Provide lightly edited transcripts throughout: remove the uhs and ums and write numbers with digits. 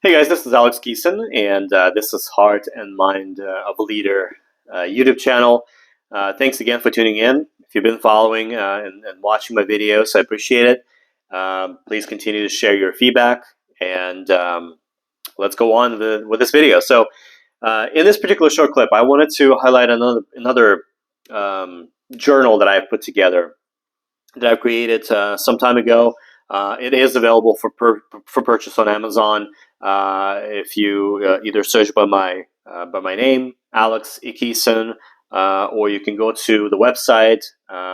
Hey guys, this is Alex Geeson, and this is Heart and Mind of a Leader YouTube channel. Thanks again for tuning in. If you've been following and watching my videos, I appreciate it. Please continue to share your feedback, and let's go on with this video. So, in this particular short clip, I wanted to highlight another journal that I've put together that I've created some time ago. It is available for purchase on Amazon. If you either search by my name, Alex Ikison, or you can go to the website,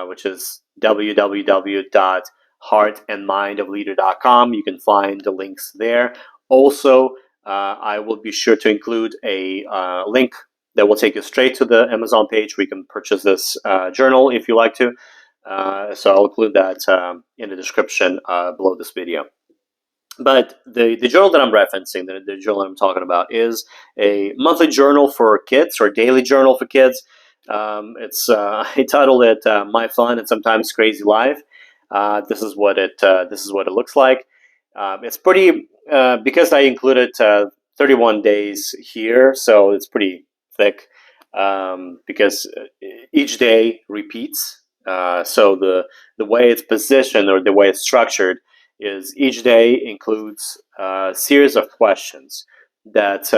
which is www.heartandmindofleader.com. You can find the links there. Also, I will be sure to include a link that will take you straight to the Amazon page where you can purchase this journal if you like to. So I'll include that in the description below this video. But the journal that I'm referencing, the journal that I'm talking about, is a monthly journal for kids, or daily journal for kids. I titled it "My Fun and Sometimes Crazy Life." This is what it looks like. It's pretty because I included 31 days here, so it's pretty thick because each day repeats. So the way it's positioned, or the way it's structured, is each day includes a series of questions that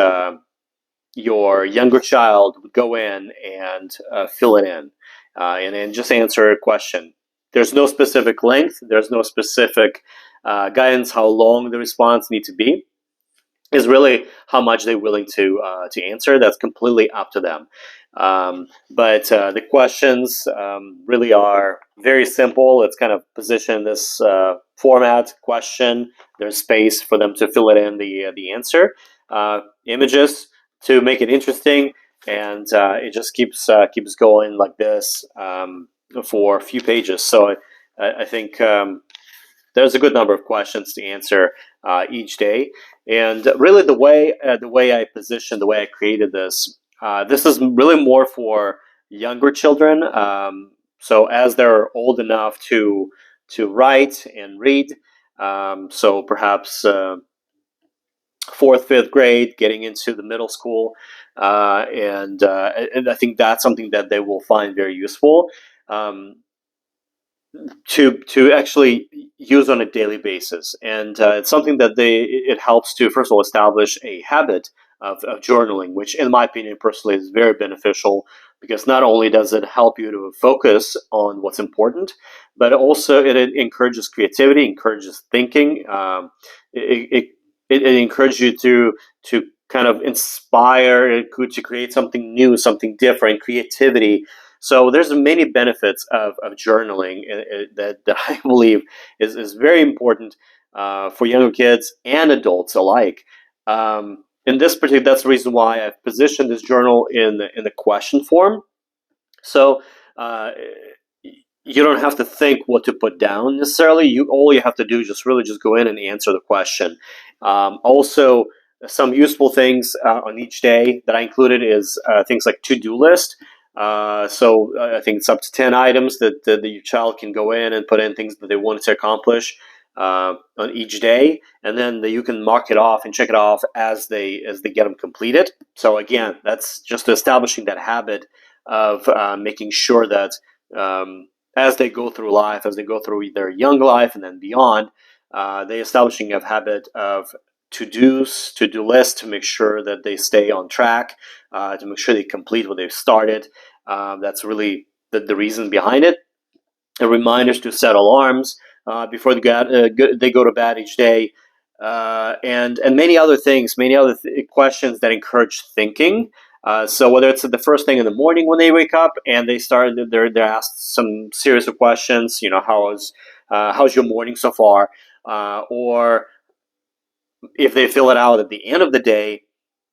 your younger child would go in and fill it in, and then just answer a question. There's no specific length. There's no specific guidance how long the response needs to be. Is really how much they're willing to answer. That's completely up to them. But the questions really are very simple. It's kind of positioned in this format: question. There's space for them to fill it in the answer. Images to make it interesting, and it just keeps going like this for a few pages. So I think there's a good number of questions to answer each day. And really, the way I positioned, the way I created this, this is really more for younger children. So as they're old enough to write and read, so perhaps fourth, fifth grade, getting into the middle school, and I think that's something that they will find very useful. To actually use on a daily basis, and it's something that it helps to, first of all, establish a habit of journaling, which in my opinion personally is very beneficial, because not only does it help you to focus on what's important, but also it encourages creativity, encourages thinking. It encourages you to kind of inspire, to create something new, something different, creativity. So there's many benefits of journaling that I believe is very important for younger kids and adults alike. In this particular, that's the reason why I've positioned this journal in the question form. So you don't have to think what to put down necessarily. All you have to do is just go in and answer the question. Also, some useful things on each day that I included is things like to-do list. So I think it's up to 10 items that your child can go in and put in things that they wanted to accomplish on each day, and then you can mark it off and check it off as they get them completed. So again, that's just establishing that habit of making sure that as they go through life, as they go through their young life and then beyond, they establishing a habit of to-do list to make sure that they stay on track, to make sure they complete what they've started. That's really the reason behind it. And reminders to set alarms before they go to bed each day, and many other things, questions that encourage thinking. So whether it's the first thing in the morning when they wake up and they're asked some series of questions, how's your morning so far, or if they fill it out at the end of the day,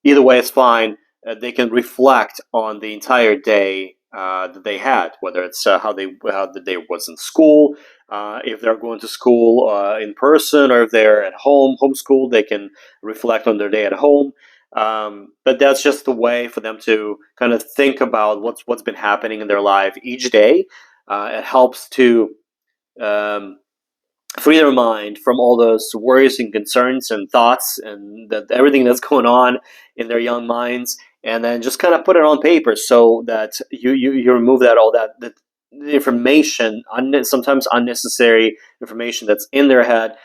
either way it's fine. They can reflect on the entire day that they had, whether it's how the day was in school, if they're going to school in person, or if they're at home, homeschooled, they can reflect on their day at home. But that's just the way for them to kind of think about what's been happening in their life each day. It helps to free their mind from all those worries and concerns and thoughts and everything that's going on in their young minds, and then just kind of put it on paper so that you remove that all that information, sometimes unnecessary information that's in their head,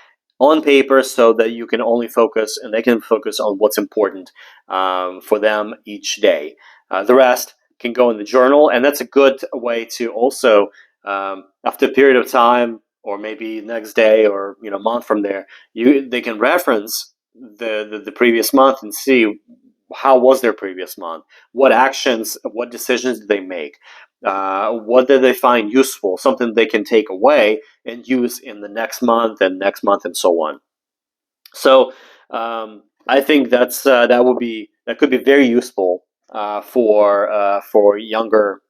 on paper, so that you can only focus and they can focus on what's important for them each day. The rest can go in the journal, and that's a good way to also, after a period of time, or maybe next day, or month from there, they can reference the previous month and see how was their previous month, what actions, what decisions did they make, what did they find useful, something they can take away and use in the next month and so on. So I think that could be very useful for younger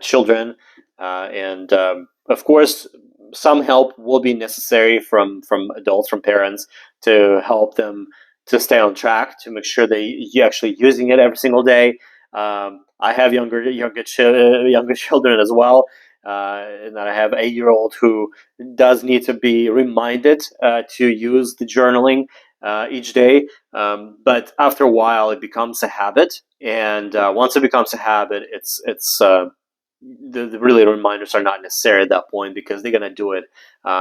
children, and of course, some help will be necessary from adults, from parents, to help them to stay on track, to make sure you're actually using it every single day. I have younger children as well, and I have an 8-year-old who does need to be reminded to use the journaling each day. But after a while, it becomes a habit, and once it becomes a habit, it's really the reminders are not necessary at that point, because they're going to do it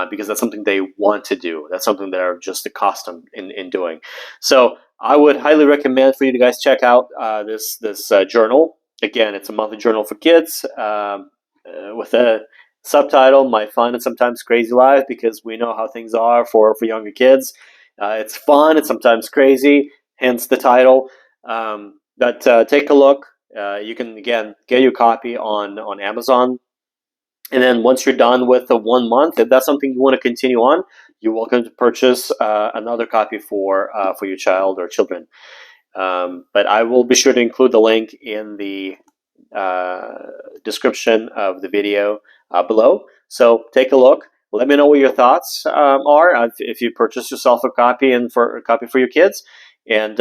because that's something they want to do. That's something they're just accustomed in doing. So I would highly recommend for you to guys check out this journal. Again, it's a monthly journal for kids, with a subtitle, My Fun and Sometimes Crazy Life, because we know how things are for younger kids. It's fun, it's sometimes crazy, hence the title. But take a look. You can, again, get your copy on Amazon. And then once you're done with the 1 month, if that's something you want to continue on, you're welcome to purchase another copy for your child or children. But I will be sure to include the link in the description of the video below. So take a look. Let me know what your thoughts are if you purchase yourself a copy, and for a copy for your kids. And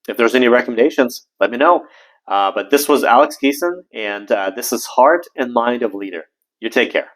if there's any recommendations, let me know. But this was Alex Geeson, and this is Heart and Mind of a Leader. You take care.